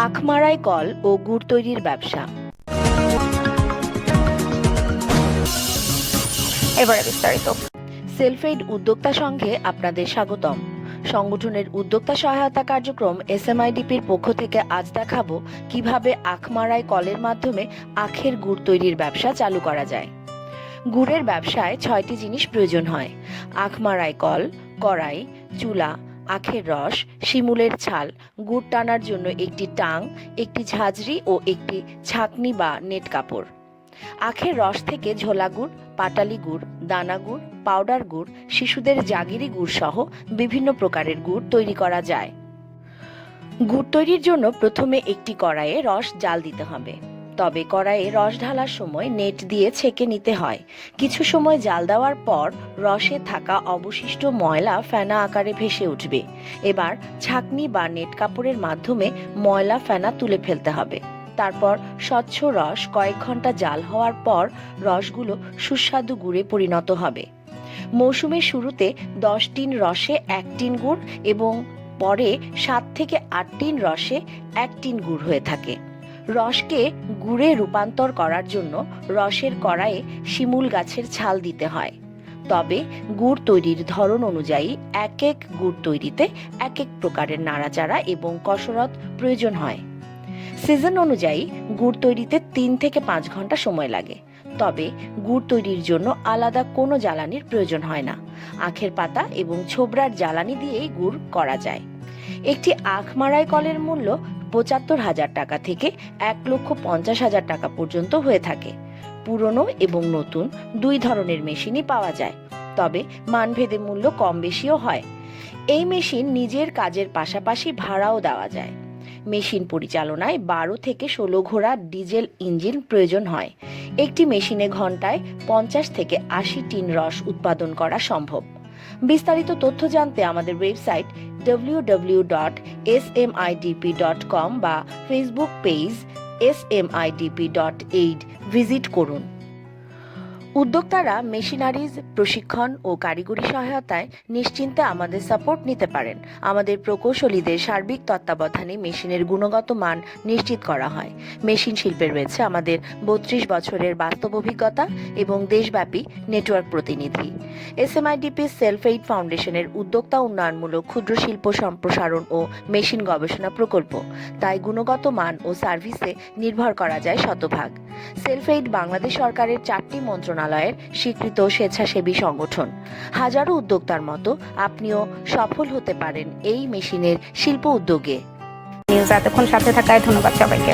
আখমারাই call ও গুড় তৈরির ব্যবসা। এবারে বিস্তারিত। সেলফ-এইড উদ্যোক্তা সংঘে আপনাদের স্বাগতম। সংগঠনের উদ্যোক্তা সহায়তা কার্যক্রম এসএমআইডিপির পক্ষ থেকে আজ দেখাবো কিভাবে আখমারাই কলের মাধ্যমে আখের গুড় তৈরির ব্যবসা চালু করা যায়। গুড়ের ব্যবসায় 6টি জিনিস প্রয়োজন হয়: আখমারাই কল, কড়াই, চুলা, আখের রস, শিমুলের ছাল, গুড় টানার জন্য একটি টাং, একটি ঝাঁঝরি ও একটি ছাঁকনি বা নেট কাপড়। আখের রস থেকে ঝোলা গুড়, পাটালি গুড়, দানা গুড়, পাউডার গুড়, শিশুদের জাগিরি গুড় সহ বিভিন্ন প্রকারের গুড় তৈরি করা যায়। গুড় তৈরির জন্য প্রথমে একটি কড়াইয়ে রস জাল দিতে হবে। তবে কড়াইয়ে রস ঢালার সময় নেট দিয়ে ছেঁকে নিতে হয়। কিছু সময় জাল দেওয়ার পর রসে থাকা অবশিষ্ট ময়লা ফেনা আকারে ভেসে উঠবে। এবার ছাঁকনি বা নেট কাপড়ের মাধ্যমে ময়লা ফেনা তুলে ফেলতে হবে। তারপর স্বচ্ছ রস কয়েক ঘন্টা জাল হওয়ার পর রসগুলো সুস্বাদু গুড়ে পরিণত হবে। মৌসুমের শুরুতে 10 টিন রসে 1 টিন গুড় এবং পরে 7 থেকে 8 টিন রসে 1 টিন গুড় হয়ে থাকে। রসকে গুড়ে রূপান্তর করার জন্য রসের কড়াইয়ে শিমুল গাছের ছাল দিতে হয়। তবে গুড় তৈরির ধরন অনুযায়ী এক এক গুড় তৈরিতে এক এক প্রকারের নাড়াচাড়া এবং কসরত প্রয়োজন হয়। সিজন অনুযায়ী গুড় তৈরিতে 3 থেকে 5 ঘন্টা সময় লাগে। তবে গুড় তৈরির জন্য আলাদা কোনো জ্বালানির প্রয়োজন হয় না। আখের পাতা এবং ছোবড়ার জ্বালানি দিয়েই গুড় করা যায়। একটি আখমারাই কলের মূল্য ৭৫,০০০ টাকা থেকে ১,৫০,০০০ টাকা পর্যন্ত হয়ে থাকে। পুরনো এবং নতুন দুই ধরনের মেশিনই পাওয়া যায়, তবে মানভেদে মূল্য কম বেশিও হয়। এই মেশিন নিজের কাজের পাশাপাশি ভাড়াও দেওয়া যায়। মেশিন পরিচালনায় 12 থেকে 16 ঘোড়া ডিজেল ইঞ্জিন প্রয়োজন হয়। একটি মেশিনে ঘন্টায় 50 থেকে 80 টিন রস উৎপাদন করা সম্ভব। বিস্তারিত তথ্য জানতে আমাদের ওয়েবসাইট www.smidp.com বা ফেসবুক পেজ smidp.aid ভিজিট করুন। উদ্যোক্তারা মেশিনারিজ, প্রশিক্ষণ ও কারিগরি সহায়তায় নিশ্চিন্তে আমাদের সাপোর্ট নিতে পারেন। আমাদের প্রকৌশলীদের সার্বিক তত্ত্বাবধানে মেশিনের গুণগত মান নিশ্চিত করা হয়। মেশিন শিল্পে রয়েছে আমাদের 32 বছরের বাস্তব অভিজ্ঞতা এবং দেশব্যাপী নেটওয়ার্ক প্রতিনিধি। এসএমআইডিপি সেলফ-এইড ফাউন্ডেশনের উদ্যোক্তা উন্নয়নমূলক ক্ষুদ্র শিল্প সম্প্রসারণ ও মেশিন গবেষণা প্রকল্প, তাই গুণগত মান ও সার্ভিসে নির্ভর করা যায় শতভাগ। সেলফ-এইড বাংলাদেশ সরকারের 4টি মন্ত্রণালয়ের স্বীকৃত স্বেচ্ছাসেবী সংগঠন। হাজারো উদ্যোক্তার মতো আপনিও সফল হতে পারেন এই মেশিনের শিল্প উদ্যোগে। নিউজ এতক্ষণ সাথে থাকায় ধন্যবাদ সবাইকে।